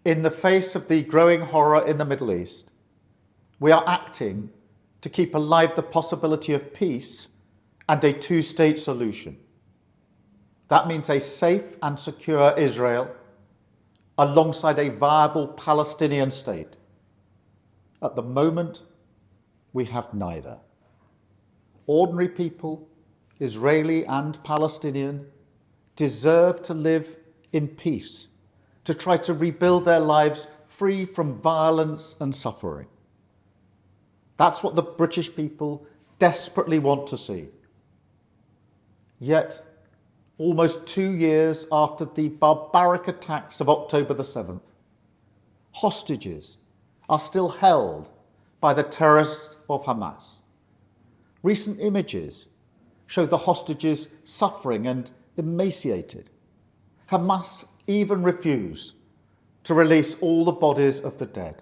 In the face of the growing horror in the Middle East, we are acting to keep alive the possibility of peace and a two-state solution. That means a safe and secure Israel alongside a viable Palestinian state. At the moment, we have neither. Ordinary people, Israeli and Palestinian, deserve to live in peace, to try to rebuild their lives free from violence and suffering. That's what the British people desperately want to see. Yet, almost 2 years after the barbaric attacks of October the 7th, hostages are still held by the terrorists of Hamas. Recent images show the hostages suffering and emaciated. Hamas even refused to release all the bodies of the dead.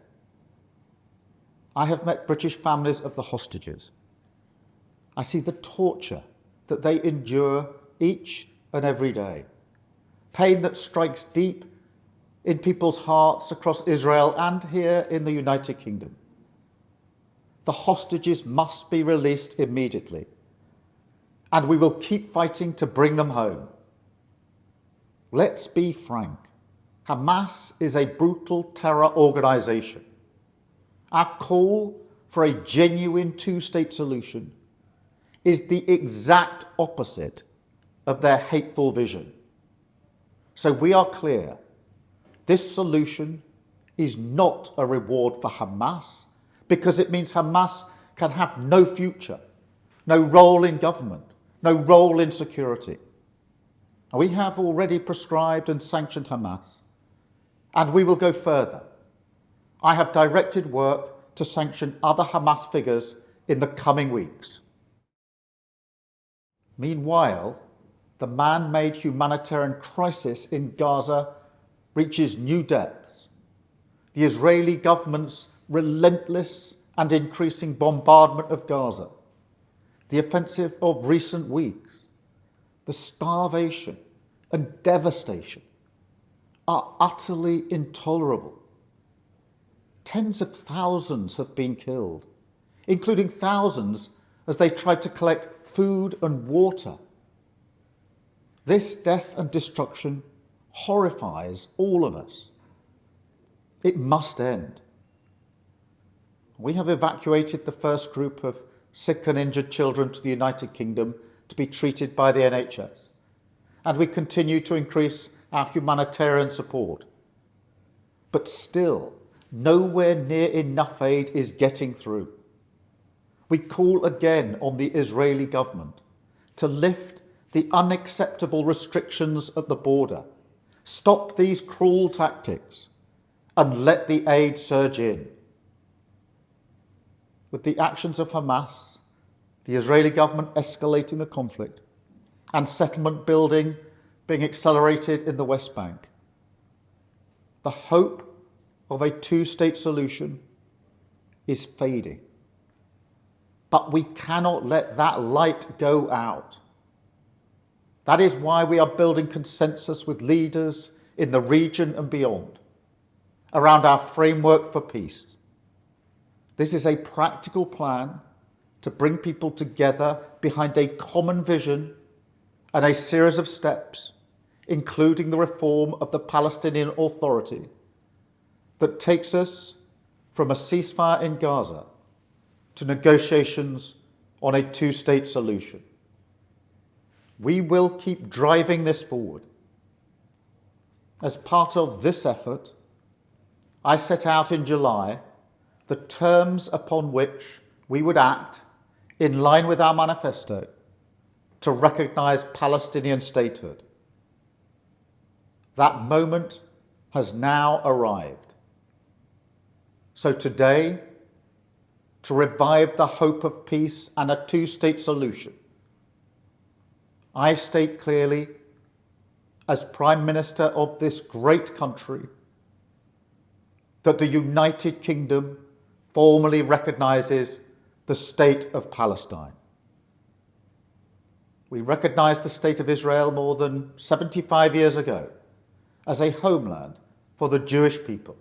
I have met British families of the hostages. I see the torture that they endure each and every day, pain that strikes deep in people's hearts across Israel and here in the United Kingdom. The hostages must be released immediately, and we will keep fighting to bring them home. Let's be frank. Hamas is a brutal terror organisation. Our call for a genuine two-state solution is the exact opposite of their hateful vision. So we are clear, this solution is not a reward for Hamas, because it means Hamas can have no future, no role in government, no role in security. We have already prescribed and sanctioned Hamas, and we will go further. I have directed work to sanction other Hamas figures in the coming weeks. Meanwhile, the man-made humanitarian crisis in Gaza reaches new depths. The Israeli government's relentless and increasing bombardment of Gaza, the offensive of recent weeks, the starvation and devastation are utterly intolerable. Tens of thousands have been killed, including thousands as they tried to collect food and water. This death and destruction horrifies all of us. It must end. We have evacuated the first group of sick and injured children to the United Kingdom to be treated by the NHS, and we continue to increase our humanitarian support. But still, nowhere near enough aid is getting through. We call again on the Israeli government to lift the unacceptable restrictions at the border, stop these cruel tactics, and let the aid surge in. With the actions of Hamas, the Israeli government escalating the conflict, and settlement building being accelerated in the West Bank, the hope of a two-state solution is fading. But we cannot let that light go out. That is why we are building consensus with leaders in the region and beyond around our framework for peace. This is a practical plan to bring people together behind a common vision and a series of steps, including the reform of the Palestinian Authority, that takes us from a ceasefire in Gaza to negotiations on a two-state solution. We will keep driving this forward. As part of this effort, I set out in July the terms upon which we would act in line with our manifesto to recognise Palestinian statehood. That moment has now arrived. So today, to revive the hope of peace and a two-state solution, I state clearly, as Prime Minister of this great country, that the United Kingdom formally recognises the State of Palestine. We recognised the State of Israel more than 75 years ago as a homeland for the Jewish people.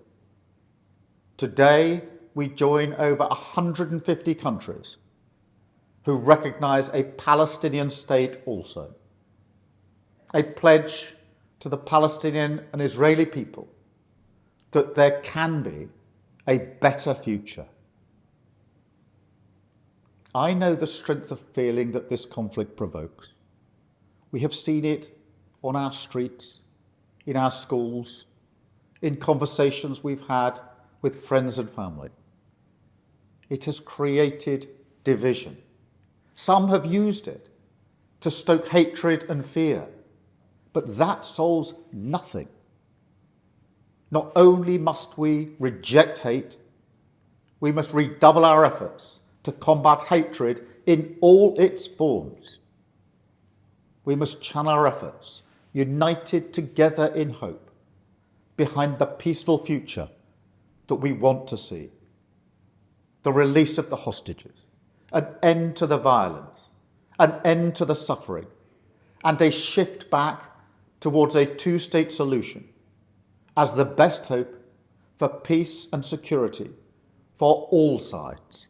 Today, we join over 150 countries who recognise a Palestinian state also. A pledge to the Palestinian and Israeli people that there can be a better future. I know the strength of feeling that this conflict provokes. We have seen it on our streets, in our schools, in conversations we've had with friends and family. It has created division. Some have used it to stoke hatred and fear, but that solves nothing. Not only must we reject hate, we must redouble our efforts to combat hatred in all its forms. We must channel our efforts, united together in hope, behind the peaceful future that we want to see. The release of the hostages, an end to the violence, an end to the suffering, and a shift back towards a two-state solution as the best hope for peace and security for all sides.